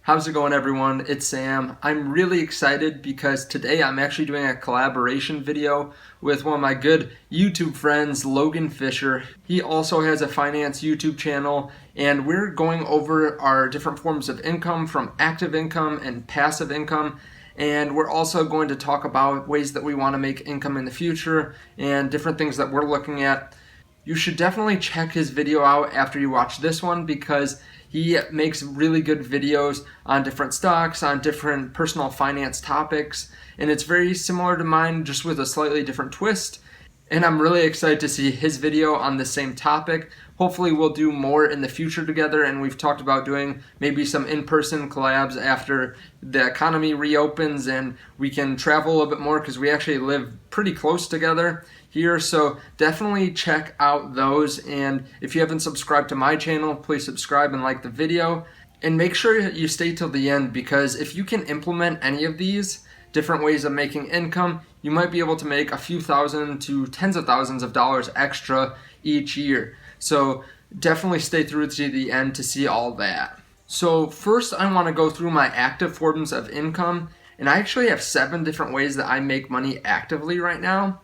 How's it going, everyone? It's Sam. I'm really excited because today I'm actually doing a collaboration video with one of my good YouTube friends, Logan Fisher. He also has a finance YouTube channel, and we're going over our different forms of income, from active income and passive income. And we're also going to talk about ways that we want to make income in the future and different things that we're looking at. You should definitely check his video out after you watch this one because he makes really good videos on different stocks, on different personal finance topics, and it's very similar to mine, just with a slightly different twist. And I'm really excited to see his video on the same topic. Hopefully we'll do more in the future together, and we've talked about doing maybe some in-person collabs after the economy reopens and we can travel a little bit more, because we actually live pretty close together here. So definitely check out those, and if you haven't subscribed to my channel, please subscribe and like the video. And make sure you stay till the end, because if you can implement any of these different ways of making income, you might be able to make a few thousand to tens of thousands of dollars extra each year. So definitely stay through to the end to see all that. So first I want to go through my active forms of income, and I actually have 7 different ways that I make money actively right now.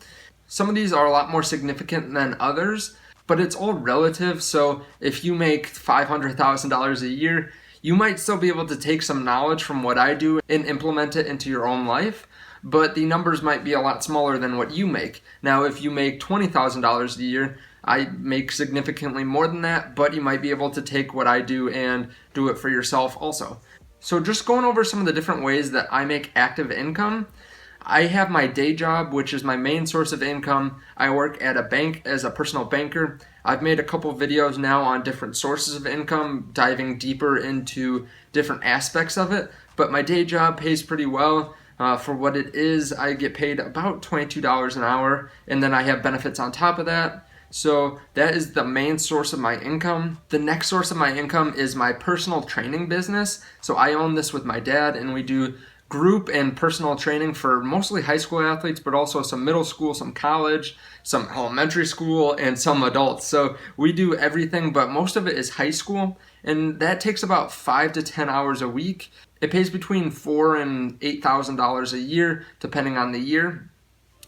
Some of these are a lot more significant than others, but it's all relative. So if you make $500,000 a year, you might still be able to take some knowledge from what I do and implement it into your own life, but the numbers might be a lot smaller than what you make. Now, if you make $20,000 a year, I make significantly more than that, but you might be able to take what I do and do it for yourself also. So just going over some of the different ways that I make active income. I have my day job, which is my main source of income. I work at a bank as a personal banker. I've made a couple videos now on different sources of income, diving deeper into different aspects of it, but my day job pays pretty well. For what it is, I get paid about $22 an hour, and then I have benefits on top of that. So that is the main source of my income. The next source of my income is my personal training business. So I own this with my dad, and we do group and personal training for mostly high school athletes, but also some middle school, some college, some elementary school, and some adults. So we do everything, but most of it is high school, and that takes about 5 to 10 hours a week. It pays between $4,000 and $8,000 a year, depending on the year.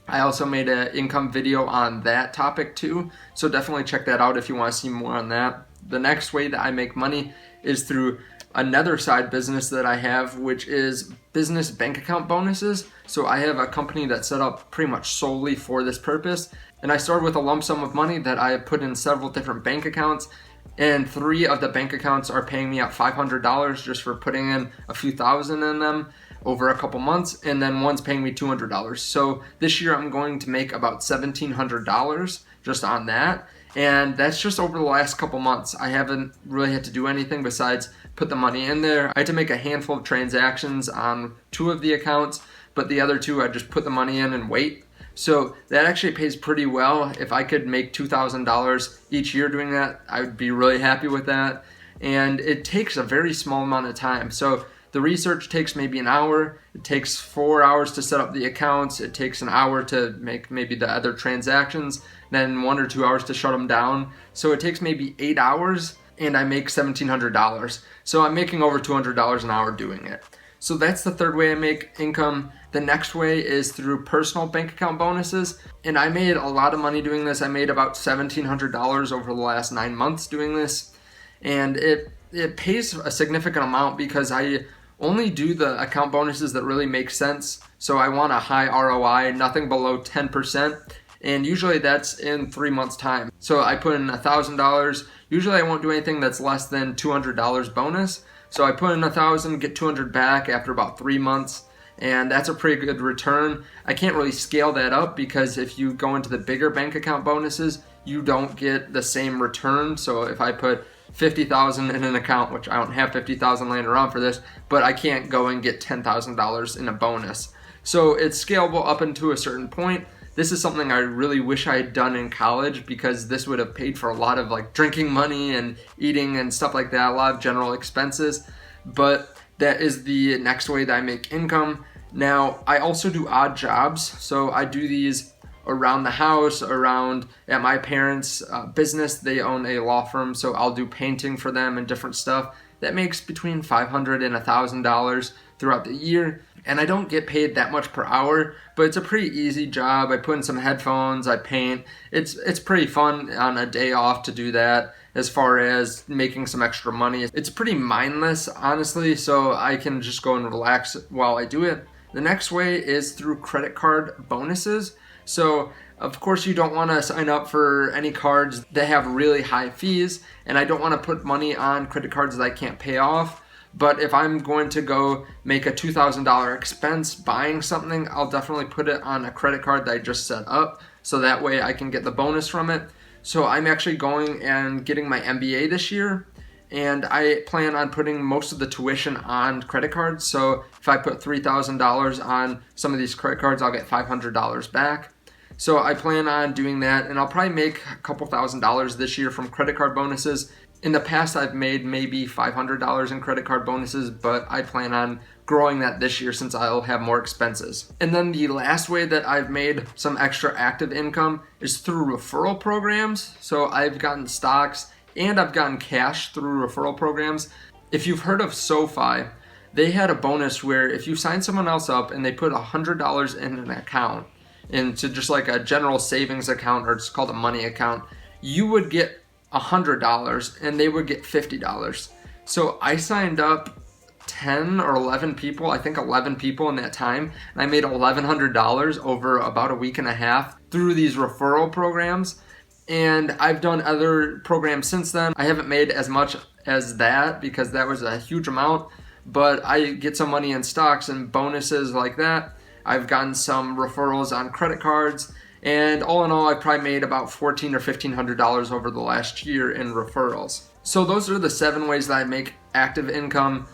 I also made an income video on that topic too, so definitely check that out if you want to see more on that. The next way that I make money is through another side business that I have, which is business bank account bonuses. So I have a company that's set up pretty much solely for this purpose, and I started with a lump sum of money that I have put in several different bank accounts, and 3 of the bank accounts are paying me out $500 just for putting in a few thousand in them over a couple months, and then one's paying me $200. So this year I'm going to make about $1,700 just on that, and that's just over the last couple months. I haven't really had to do anything besides put the money in there. I had to make a handful of transactions on 2 of the accounts, but the other 2 I just put the money in and wait. So that actually pays pretty well. If I could make $2,000 each year doing that, I would be really happy with that. And it takes a very small amount of time. So the research takes maybe an hour. It takes 4 hours to set up the accounts. It takes an hour to make maybe the other transactions, then 1 or 2 hours to shut them down. So it takes maybe 8 hours, and I make $1,700. So I'm making over $200 an hour doing it. So that's the third way I make income. The next way is through personal bank account bonuses, and I made a lot of money doing this. I made about $1,700 over the last 9 months doing this, and it pays a significant amount because I only do the account bonuses that really make sense. So I want a high ROI, nothing below 10%, and usually that's in 3 months' time. So I put in $1,000. Usually I won't do anything that's less than $200 bonus. So I put in $1,000, get $200 back after about 3 months, and that's a pretty good return. I can't really scale that up because if you go into the bigger bank account bonuses, you don't get the same return. So if I put $50,000 in an account, which I don't have $50,000 laying around for this, but I can't go and get $10,000 in a bonus. So it's scalable up until a certain point. This is something I really wish I had done in college, because this would have paid for a lot of like drinking money and eating and stuff like that, a lot of general expenses. But that is the next way that I make income. Now, I also do odd jobs. So I do these around the house, around at my parents' business. They own a law firm, so I'll do painting for them and different stuff. that makes between $500 and $1,000 throughout the year. And I don't get paid that much per hour, but it's a pretty easy job. I put in some headphones, I paint. It's pretty fun on a day off to do that as far as making some extra money. It's pretty mindless, honestly, so I can just go and relax while I do it. The next way is through credit card bonuses. So of course you don't want to sign up for any cards that have really high fees, and I don't want to put money on credit cards that I can't pay off. But if I'm going to go make a $2,000 expense buying something, I'll definitely put it on a credit card that I just set up, so that way I can get the bonus from it. So I'm actually going and getting my MBA this year, and I plan on putting most of the tuition on credit cards. So if I put $3,000 on some of these credit cards, I'll get $500 back. So I plan on doing that, and I'll probably make a couple $1,000s this year from credit card bonuses. In the past, I've made maybe $500 in credit card bonuses, but I plan on growing that this year since I'll have more expenses. And then the last way that I've made some extra active income is through referral programs. So I've gotten stocks and I've gotten cash through referral programs. If you've heard of SoFi, they had a bonus where if you sign someone else up and they put $100 in an account, into just like a general savings account, or it's called a money account, you would get $100 and they would get $50. So I signed up 10 or 11 people, I think 11 people in that time, and I made $1,100 over about a week and a half through these referral programs. And I've done other programs since then. I haven't made as much as that because that was a huge amount, but I get some money in stocks and bonuses like that. I've gotten some referrals on credit cards, and all in all, I've probably made about $1,400 or $1,500 over the last year in referrals. So those are the 7 ways that I make active income.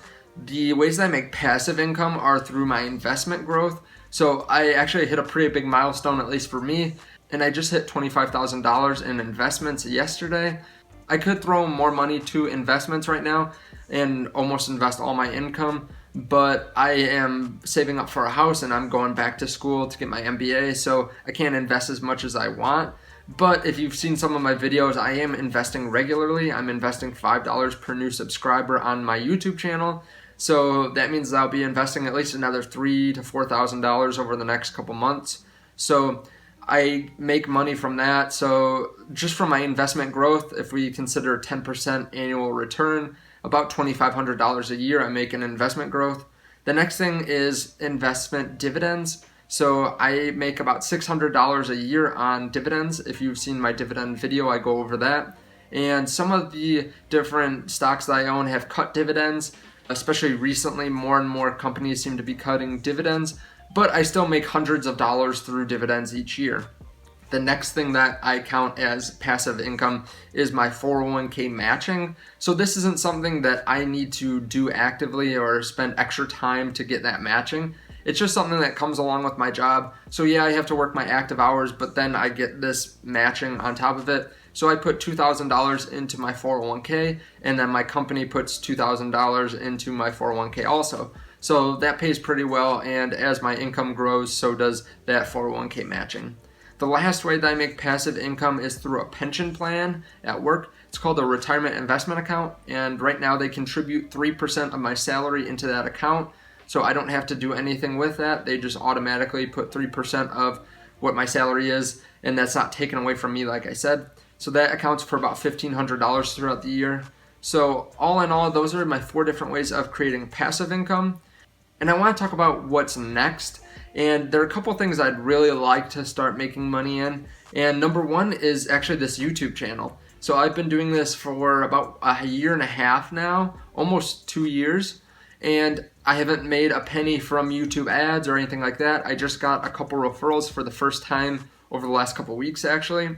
The ways that I make passive income are through my investment growth. So I actually hit a pretty big milestone, at least for me, and I just hit $25,000 in investments yesterday. I could throw more money to investments right now and almost invest all my income, but I am saving up for a house and I'm going back to school to get my MBA, so I can't invest as much as I want. But if you've seen some of my videos, I am investing regularly. I'm investing $5 per new subscriber on my YouTube channel. So that means I'll be investing at least another $3,000 to $4,000 over the next couple months. So I make money from that. So just from my investment growth, if we consider 10% annual return, about $2,500 a year I make in investment growth. The next thing is investment dividends. So I make about $600 a year on dividends. If you've seen my dividend video, I go over that. And some of the different stocks that I own have cut dividends, especially recently. More and more companies seem to be cutting dividends, but I still make hundreds of dollars through dividends each year. The next thing that I count as passive income is my 401k matching. So this isn't something that I need to do actively or spend extra time to get that matching. It's just something that comes along with my job. So yeah, I have to work my active hours, but then I get this matching on top of it. So I put $2,000 into my 401k, and then my company puts $2,000 into my 401k also. So that pays pretty well, and as my income grows, so does that 401k matching. The last way that I make passive income is through a pension plan at work. It's called a retirement investment account, and right now they contribute 3% of my salary into that account, so I don't have to do anything with that. They just automatically put 3% of what my salary is, and that's not taken away from me, like I said. So that accounts for about $1,500 throughout the year. So all in all, those are my 4 different ways of creating passive income. And I want to talk about what's next. And there are a couple things I'd really like to start making money in. And number 1 is actually this YouTube channel. So I've been doing this for about a year and a half now, almost 2 years. And I haven't made a penny from YouTube ads or anything like that. I just got a couple referrals for the first time over the last couple weeks actually.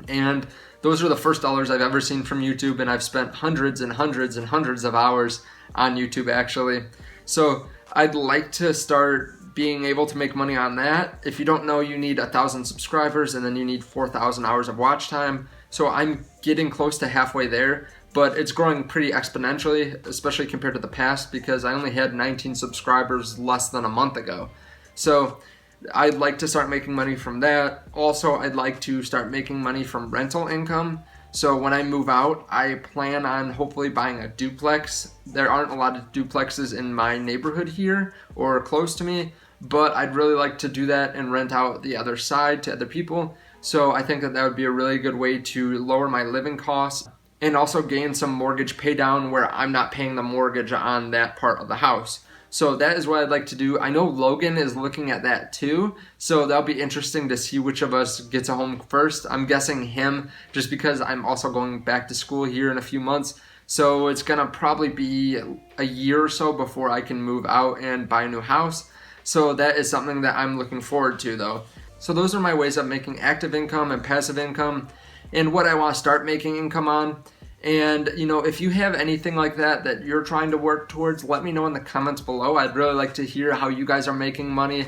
And those are the first dollars I've ever seen from YouTube, and I've spent hundreds and hundreds and hundreds of hours on YouTube actually. So I'd like to start being able to make money on that. If you don't know, you need 1,000 subscribers and then you need 4,000 hours of watch time. So I'm getting close to halfway there, but it's growing pretty exponentially, especially compared to the past, because I only had 19 subscribers less than a month ago. So I'd like to start making money from that. Also, I'd like to start making money from rental income. So when I move out, I plan on hopefully buying a duplex. There aren't a lot of duplexes in my neighborhood here or close to me, but I'd really like to do that and rent out the other side to other people. So I think that that would be a really good way to lower my living costs and also gain some mortgage pay down where I'm not paying the mortgage on that part of the house. So that is what I'd like to do. I know Logan is looking at that too, so that'll be interesting to see which of us gets a home first. I'm guessing him, just because I'm also going back to school here in a few months. So it's gonna probably be a year or so before I can move out and buy a new house. So that is something that I'm looking forward to though. So those are my ways of making active income and passive income and what I want to start making income on. And if you have anything like that you're trying to work towards, let me know in the comments below. I'd really like to hear how you guys are making money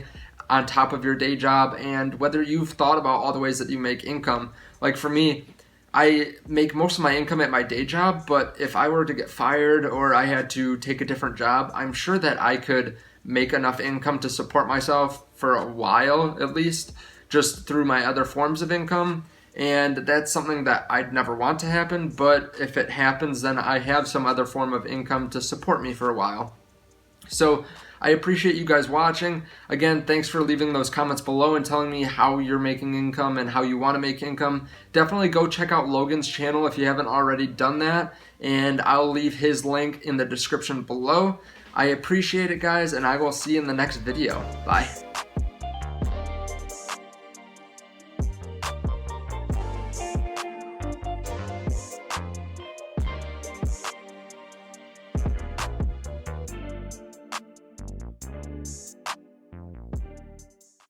on top of your day job and whether you've thought about all the ways that you make income. Like for me, I make most of my income at my day job, but if I were to get fired or I had to take a different job, I'm sure that I could make enough income to support myself for a while at least, just through my other forms of income. And that's something that I'd never want to happen, but if it happens, then I have some other form of income to support me for a while. So I appreciate you guys watching. Again, thanks for leaving those comments below and telling me how you're making income and how you want to make income. Definitely go check out Logan's channel if you haven't already done that, and I'll leave his link in the description below. I appreciate it, guys, and I will see you in the next video. Bye.